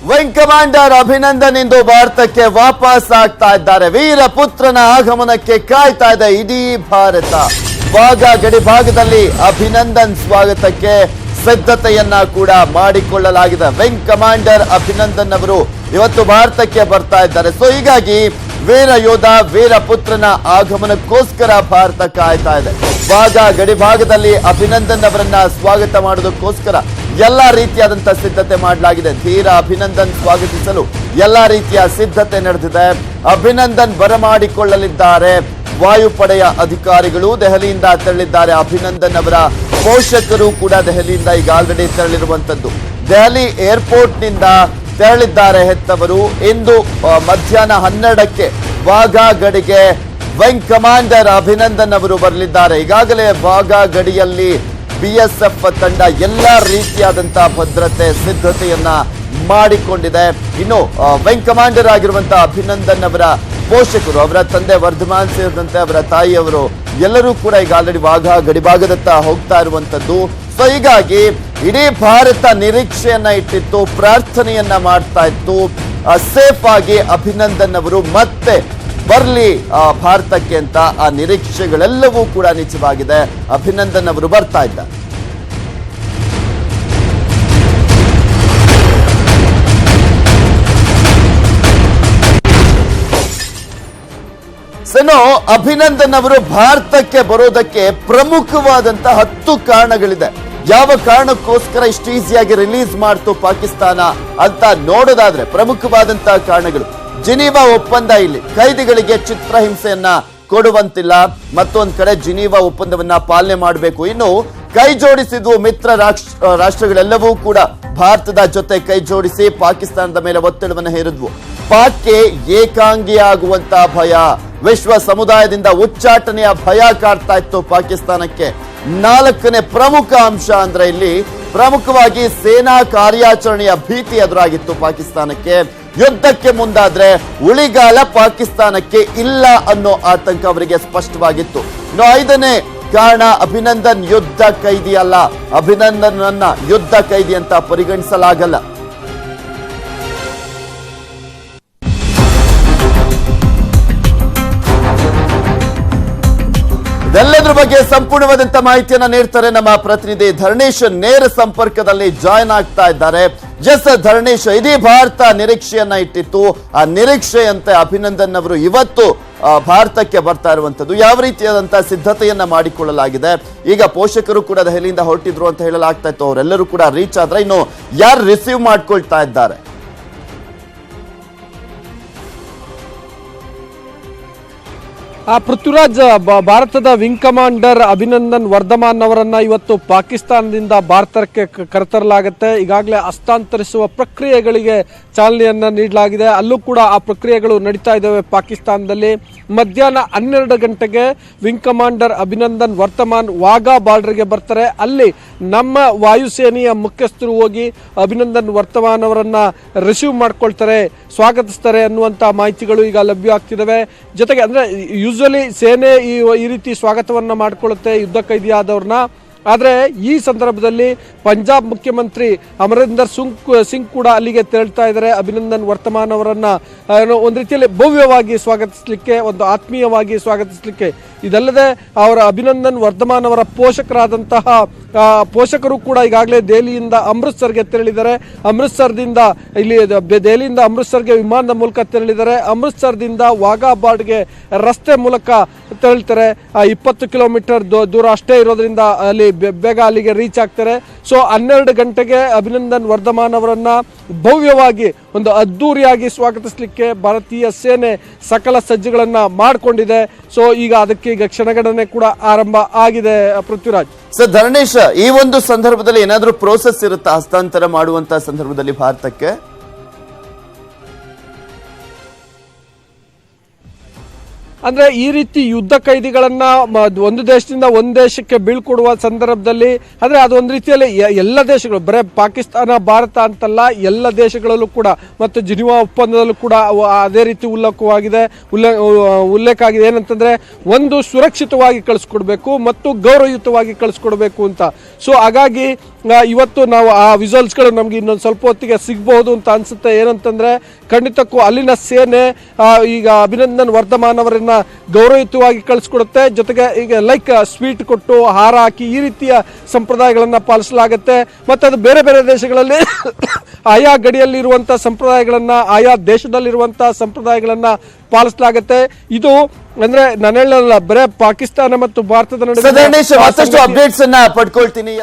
Wing commander Abhinandan ಇಂದು ಭಾರತಕ್ಕೆ ವಾಪಸ್ ಆಗ್ತಾ ಇದ್ದಾರೆ. ವೀರ ಪುತ್ರನ ಆಗಮನಕ್ಕೆ ಕಾಯ್ತಾ ಇದೆ ಇಡೀ ಭಾರತ. ವಾಘಾ ಗಡಿ ಭಾಗದಲ್ಲಿ ಅಭಿನಂದನ್ ಸ್ವಾಗತಕ್ಕೆ ಸಿದ್ಧತೆಯನ್ನ ಕೂಡ ಮಾಡಿಕೊಳ್ಳಲಾಗಿದೆ. ವಿಂಗ್ ಕಮಾಂಡರ್ ಅಭಿನಂದನ್ ಅವರು ಇವತ್ತು ಭಾರತಕ್ಕೆ ಬರ್ತಾ ಇದ್ದಾರೆ. ಸೊ ಹೀಗಾಗಿ ವೀರ ಯೋಧ ವೀರ ಪುತ್ರನ ಆಗಮನಕ್ಕೋಸ್ಕರ ಭಾರತ ಕಾಯ್ತಾ ಇದೆ. ವಾಘಾ ಗಡಿ ಭಾಗದಲ್ಲಿ ಅಭಿನಂದನ್ ಅವರನ್ನ ಸ್ವಾಗತ ಮಾಡೋದಕ್ಕೋಸ್ಕರ ಎಲ್ಲಾ ರೀತಿಯಾದಂತಹ ಸಿದ್ಧತೆ ಮಾಡಲಾಗಿದೆ. ಧೀರ ಅಭಿನಂದನ್ ಸ್ವಾಗತಿಸಲು ಎಲ್ಲಾ ರೀತಿಯ ಸಿದ್ಧತೆ ನಡೆದಿದೆ. ಅಭಿನಂದನ್ ಬರಮಾಡಿಕೊಳ್ಳಲಿದ್ದಾರೆ. ವಾಯುಪಡೆಯ ಅಧಿಕಾರಿಗಳು ದೆಹಲಿಯಿಂದ ತೆರಳಿದ್ದಾರೆ. ಅಭಿನಂದನ್ ಅವರ ಪೋಷಕರು ಕೂಡ ದೆಹಲಿಯಿಂದ ಈಗ ಆಲ್ರೆಡಿ ತೆರಳಿರುವಂತದ್ದು. ದೆಹಲಿ ಏರ್ಪೋರ್ಟ್ ನಿಂದ ತೆರಳಿದ್ದಾರೆ ಹೆತ್ತವರು. ಇಂದು ಮಧ್ಯಾಹ್ನ 12ಕ್ಕೆ ವಾಘಾ ಗಡಿಗೆ ವಿಂಗ್ ಕಮಾಂಡರ್ ಅಭಿನಂದನ್ ಅವರು ಬರಲಿದ್ದಾರೆ. ಈಗಾಗಲೇ ವಾಘಾ ಗಡಿಯಲ್ಲಿ ಬಿಎಸ್ಎಫ್ ತಂಡ ಎಲ್ಲಾ ರೀತಿಯಾದಂತಹ ಭದ್ರತೆ ಸಿದ್ಧತೆಯನ್ನ ಮಾಡಿಕೊಂಡಿದೆ. ಇನ್ನು ವಿಂಗ್ ಕಮಾಂಡರ್ ಆಗಿರುವಂತಹ ಅಭಿನಂದನ್ ಅವರ ಪೋಷಕರು, ಅವರ ತಂದೆ ವರ್ಧಮಾನ್ ಸೇರಿದಂತೆ ಅವರ ತಾಯಿಯವರು ಎಲ್ಲರೂ ಕೂಡ ಈಗ ಆಲ್ರೆಡಿ ವಾಘಾ ಗಡಿಭಾಗದತ್ತ ಹೋಗ್ತಾ ಇರುವಂತದ್ದು. ಸೊ ಹೀಗಾಗಿ ಇಡೀ ಭಾರತ ನಿರೀಕ್ಷೆಯನ್ನ ಇಟ್ಟಿತ್ತು, ಪ್ರಾರ್ಥನೆಯನ್ನ ಮಾಡ್ತಾ ಇತ್ತು ಸೇಫ್ ಆಗಿ ಅಭಿನಂದನ್ ಅವರು ಮತ್ತೆ ಬರ್ಲಿ ಭಾರತಕ್ಕೆ ಅಂತ. ಆ ನಿರೀಕ್ಷೆಗಳೆಲ್ಲವೂ ಕೂಡ ನಿಜವಾಗಿದೆ. ಅಭಿನಂದನ್ ಅವರು ಬರ್ತಾ ಇದ್ದಾರೆ. ಸೆನೋ ಅಭಿನಂದನ್ ಅವರು ಭಾರತಕ್ಕೆ ಬರೋದಕ್ಕೆ ಪ್ರಮುಖವಾದಂತಹ 10 ಕಾರಣಗಳಿದೆ. ಯಾವ ಕಾರಣಕ್ಕೋಸ್ಕರ ಇಷ್ಟು ಈಸಿಯಾಗಿ ರಿಲೀಸ್ ಮಾಡ್ತು ಪಾಕಿಸ್ತಾನ ಅಂತ ನೋಡೋದಾದ್ರೆ ಪ್ರಮುಖವಾದಂತಹ ಕಾರಣಗಳು. ಜಿನೀವಾ ಒಪ್ಪಂದ, ಇಲ್ಲಿ ಕೈದಿಗಳಿಗೆ ಚಿತ್ರಹಿಂಸೆಯನ್ನ ಕೊಡುವಂತಿಲ್ಲ. ಮತ್ತೊಂದು ಕಡೆ ಜಿನೀವಾ ಒಪ್ಪಂದವನ್ನ ಪಾಲನೆ ಮಾಡಬೇಕು. ಇನ್ನು ಕೈ ಜೋಡಿಸಿದ್ವು ಮಿತ್ರ ರಾಷ್ಟ್ರಗಳೆಲ್ಲವೂ ಕೂಡ ಭಾರತದ ಜೊತೆ ಕೈ ಜೋಡಿಸಿ ಪಾಕಿಸ್ತಾನದ ಮೇಲೆ ಒತ್ತಡವನ್ನು ಹೇರಿದ್ವು. ಪಾಕ್ಗೆ ಏಕಾಂಗಿಯಾಗುವಂತಹ ಭಯ, ವಿಶ್ವ ಸಮುದಾಯದಿಂದ ಉಚ್ಚಾಟನೆಯ ಭಯ ಕಾಡ್ತಾ ಇತ್ತು ಪಾಕಿಸ್ತಾನಕ್ಕೆ. 4ನೇ ಪ್ರಮುಖ ಅಂಶ ಅಂದ್ರೆ ಇಲ್ಲಿ ಪ್ರಮುಖವಾಗಿ ಸೇನಾ ಕಾರ್ಯಾಚರಣೆಯ ಭೀತಿ ಎದುರಾಗಿತ್ತು ಪಾಕಿಸ್ತಾನಕ್ಕೆ. ಯುದ್ಧಕ್ಕೆ ಮುಂದಾದ್ರೆ ಉಳಿಗಾಲ ಪಾಕಿಸ್ತಾನಕ್ಕೆ ಇಲ್ಲ ಅನ್ನೋ ಆತಂಕ ಅವರಿಗೆ ಸ್ಪಷ್ಟವಾಗಿತ್ತು. ಇನ್ನು 5ನೇ ಕಾರಣ, ಅಭಿನಂದನ್ ಯುದ್ಧ ಕೈದಿ ಅಲ್ಲ. ಅಭಿನಂದನ್ ಅನ್ನ ಯುದ್ಧ ಕೈದಿ ಅಂತ ಪರಿಗಣಿಸಲಾಗಲ್ಲ. ಇದೆಲ್ಲದರ ಬಗ್ಗೆ ಸಂಪೂರ್ಣವಾದಂತ ಮಾಹಿತಿಯನ್ನ ನೀಡ್ತಾರೆ ನಮ್ಮ ಪ್ರತಿನಿಧಿ ಧರಣೇಶ್. ನೇರ ಸಂಪರ್ಕದಲ್ಲಿ ಜಾಯ್ನ್ ಆಗ್ತಾ ಇದ್ದಾರೆ. ಎಸ್ ಧರಣೇಶ್, ಇಡೀ ಭಾರತ ನಿರೀಕ್ಷೆಯನ್ನ ಇಟ್ಟಿತ್ತು. ಆ ನಿರೀಕ್ಷೆಯಂತೆ ಅಭಿನಂದನ್ ಅವರು ಇವತ್ತು ಭಾರತಕ್ಕೆ ಬರ್ತಾ ಇರುವಂತದ್ದು. ಯಾವ ರೀತಿಯಾದಂತಹ ಸಿದ್ಧತೆಯನ್ನ ಮಾಡಿಕೊಳ್ಳಲಾಗಿದೆ? ಈಗ ಪೋಷಕರು ಕೂಡ ದೆಹಲಿಯಿಂದ ಹೊರಟಿದ್ರು ಅಂತ ಹೇಳಲಾಗ್ತಾ ಇತ್ತು. ಅವರೆಲ್ಲರೂ ಕೂಡ ರೀಚ್ ಆದ್ರೆ ಇನ್ನು ಯಾರು ರಿಸೀವ್ ಮಾಡ್ಕೊಳ್ತಾ ಇದ್ದಾರೆ? ಪೃಥ್ವಿರಾಜ್, ಭಾರತದ ವಿಂಗ್ ಕಮಾಂಡರ್ ಅಭಿನಂದನ್ ವರ್ಧಮಾನ್ ಅವರನ್ನ ಇವತ್ತು ಪಾಕಿಸ್ತಾನದಿಂದ ಭಾರತಕ್ಕೆ ಕರೆತರಲಾಗುತ್ತೆ. ಈಗಾಗಲೇ ಹಸ್ತಾಂತರಿಸುವ ಪ್ರಕ್ರಿಯೆಗಳಿಗೆ ಚಾಲನೆಯನ್ನ ನೀಡಲಾಗಿದೆ. ಅಲ್ಲೂ ಕೂಡ ಆ ಪ್ರಕ್ರಿಯೆಗಳು ನಡೀತಾ ಇದ್ದಾವೆ ಪಾಕಿಸ್ತಾನದಲ್ಲಿ. ಮಧ್ಯಾಹ್ನ 12 ಗಂಟೆಗೆ ವಿಂಗ್ ಕಮಾಂಡರ್ ಅಭಿನಂದನ್ ವರ್ಧಮಾನ್ ವಾಘಾ ಬಾರ್ಡರ್ಗೆ ಬರ್ತಾರೆ. ಅಲ್ಲಿ ನಮ್ಮ ವಾಯುಸೇನೆಯ ಮುಖ್ಯಸ್ಥರು ಹೋಗಿ ಅಭಿನಂದನ್ ವರ್ಧಮಾನ್ ಅವರನ್ನ ರಿಸೀವ್ ಮಾಡ್ಕೊಳ್ತಾರೆ, ಸ್ವಾಗತಿಸ್ತಾರೆ ಅನ್ನುವಂತ ಮಾಹಿತಿಗಳು ಈಗ ಲಭ್ಯ ಆಗ್ತಿದ್ದಾವೆ. ಜೊತೆಗೆ ಅಂದ್ರೆ ಯೂಶಲಿ ಸೇನೆ ಈ ರೀತಿ ಸ್ವಾಗತವನ್ನ ಮಾಡಿಕೊಳ್ಳುತ್ತೆ ಯುದ್ಧ ಕೈದಿಯಾದವ್ರನ್ನ. ಆದರೆ ಈ ಸಂದರ್ಭದಲ್ಲಿ ಪಂಜಾಬ್ ಮುಖ್ಯಮಂತ್ರಿ ಅಮರಿಂದರ್ ಸಿಂಗ್ ಕೂಡ ಅಲ್ಲಿಗೆ ತೆರಳ್ತಾ ಇದ್ದಾರೆ. ಅಭಿನಂದನ್ ವರ್ಧಮಾನ್ ಅವರನ್ನ ಒಂದು ರೀತಿಯಲ್ಲಿ ಭವ್ಯವಾಗಿ ಸ್ವಾಗತಿಸಲಿಕ್ಕೆ, ಒಂದು ಆತ್ಮೀಯವಾಗಿ ಸ್ವಾಗತಿಸಲಿಕ್ಕೆ. ಇದಲ್ಲದೆ ಅವರ ಅಭಿನಂದನ್ ವರ್ಧಮಾನ್ ಅವರ ಪೋಷಕರಾದಂತಹ ಪೋಷಕರು ಕೂಡ ಈಗಾಗಲೇ ದೆಹಲಿಯಿಂದ ಅಮೃತ್ಸರ್ಗೆ ತೆರಳಿದ್ದಾರೆ. ಅಮೃತ್ಸರ್ದಿಂದ ಇಲ್ಲಿ ದೆಹಲಿಯಿಂದ ಅಮೃತ್ಸರ್ಗೆ ವಿಮಾನದ ಮೂಲಕ ತೆರಳಿದ್ದಾರೆ. ಅಮೃತ್ಸರ್ದಿಂದ ವಾಘಾ ಬಾರ್ಡ್ಗೆ ರಸ್ತೆ ಮೂಲಕ ತೆರಳ್ತಾರೆ. 20 ಕಿಲೋಮೀಟರ್ ದೂರ ಅಷ್ಟೇ ಇರೋದ್ರಿಂದ ಅಲ್ಲಿ ಬೇಗ ಅಲ್ಲಿಗೆ ರೀಚ್ ಆಗ್ತಾರೆ. ಸೊ 12 ಗಂಟೆಗೆ ಅಭಿನಂದನ್ ವರ್ಧಮಾನ್ ಅವರನ್ನ ಭವ್ಯವಾಗಿ ಒಂದು ಅದ್ದೂರಿಯಾಗಿ ಸ್ವಾಗತಿಸಲಿಕ್ಕೆ ಭಾರತೀಯ ಸೇನೆ ಸಕಲ ಸಜ್ಜುಗಳನ್ನ ಮಾಡಿಕೊಂಡಿದೆ. ಸೊ ಈಗ ಅದಕ್ಕೆ ಈಗ ಕ್ಷಣಗಣನೆ ಕೂಡ ಆರಂಭ ಆಗಿದೆ. ಪೃಥ್ವಿರಾಜ್, ಸರ್ ಧರಣೇಶ್, ಈ ಒಂದು ಸಂದರ್ಭದಲ್ಲಿ ಏನಾದ್ರೂ ಪ್ರೋಸೆಸ್ ಇರುತ್ತಾ ಹಸ್ತಾಂತರ ಮಾಡುವಂತಹ ಸಂದರ್ಭದಲ್ಲಿ ಭಾರತಕ್ಕೆ? ಅಂದ್ರೆ ಈ ರೀತಿ ಯುದ್ಧ ಕೈದಿಗಳನ್ನ ಒಂದು ದೇಶದಿಂದ ಒಂದು ದೇಶಕ್ಕೆ ಬೀಳ್ಕೊಡುವ ಸಂದರ್ಭದಲ್ಲಿ ಅಂದ್ರೆ ಅದೊಂದು ರೀತಿಯಲ್ಲಿ ಎಲ್ಲ ದೇಶಗಳು, ಬರೇ ಪಾಕಿಸ್ತಾನ ಭಾರತ ಅಂತಲ್ಲ, ಎಲ್ಲ ದೇಶಗಳಲ್ಲೂ ಕೂಡ ಮತ್ತು ಜಿನಿವಾ ಒಪ್ಪಂದದಲ್ಲೂ ಕೂಡ ಅದೇ ರೀತಿ ಉಲ್ಲೇಖ ಆಗಿದೆ. ಏನಂತಂದ್ರೆ ಒಂದು ಸುರಕ್ಷಿತವಾಗಿ ಕಳಿಸ್ಕೊಡ್ಬೇಕು ಮತ್ತು ಗೌರವಯುತವಾಗಿ ಕಳಿಸ್ಕೊಡ್ಬೇಕು ಅಂತ. ಸೊ ಹಾಗಾಗಿ ಇವತ್ತು ನಾವು ಆ ವಿಜುವಲ್ಸ್ಗಳು ನಮ್ಗೆ ಇನ್ನೊಂದು ಸ್ವಲ್ಪ ಹೊತ್ತಿಗೆ ಸಿಗಬಹುದು ಅಂತ ಅನ್ಸುತ್ತೆ. ಏನಂತಂದ್ರೆ ಖಂಡಿತಕ್ಕೂ ಅಲ್ಲಿನ ಸೇನೆ ಈಗ ಅಭಿನಂದನ್ ವರ್ಧಮಾನ್ ಅವರನ್ನ ಗೌರವಯುತವಾಗಿ ಕಳಿಸ್ಕೊಡುತ್ತೆ. ಜೊತೆಗೆ ಈಗ ಲೈಕ್ ಸ್ವೀಟ್ ಕೊಟ್ಟು ಹಾರ ಹಾಕಿ ಈ ರೀತಿಯ ಸಂಪ್ರದಾಯಗಳನ್ನ ಪಾಲಿಸಲಾಗುತ್ತೆ. ಮತ್ತೆ ಅದು ಬೇರೆ ಬೇರೆ ದೇಶಗಳಲ್ಲಿ ಆಯಾ ಗಡಿಯಲ್ಲಿರುವಂತಹ ಸಂಪ್ರದಾಯಗಳನ್ನ, ಆಯಾ ದೇಶದಲ್ಲಿರುವಂತಹ ಸಂಪ್ರದಾಯಗಳನ್ನ ಪಾಲಿಸಲಾಗುತ್ತೆ. ಇದು ಅಂದ್ರೆ ನಾನು ಹೇಳಲ್ಲ, ಬರೇ ಪಾಕಿಸ್ತಾನ ಮತ್ತು ಭಾರತದ ನಡುವೆ ಮತ್ತಷ್ಟು ಅಪ್ಡೇಟ್ಸ್ ಅನ್ನ ಪಡ್ಕೊಳ್ತೀನಿ.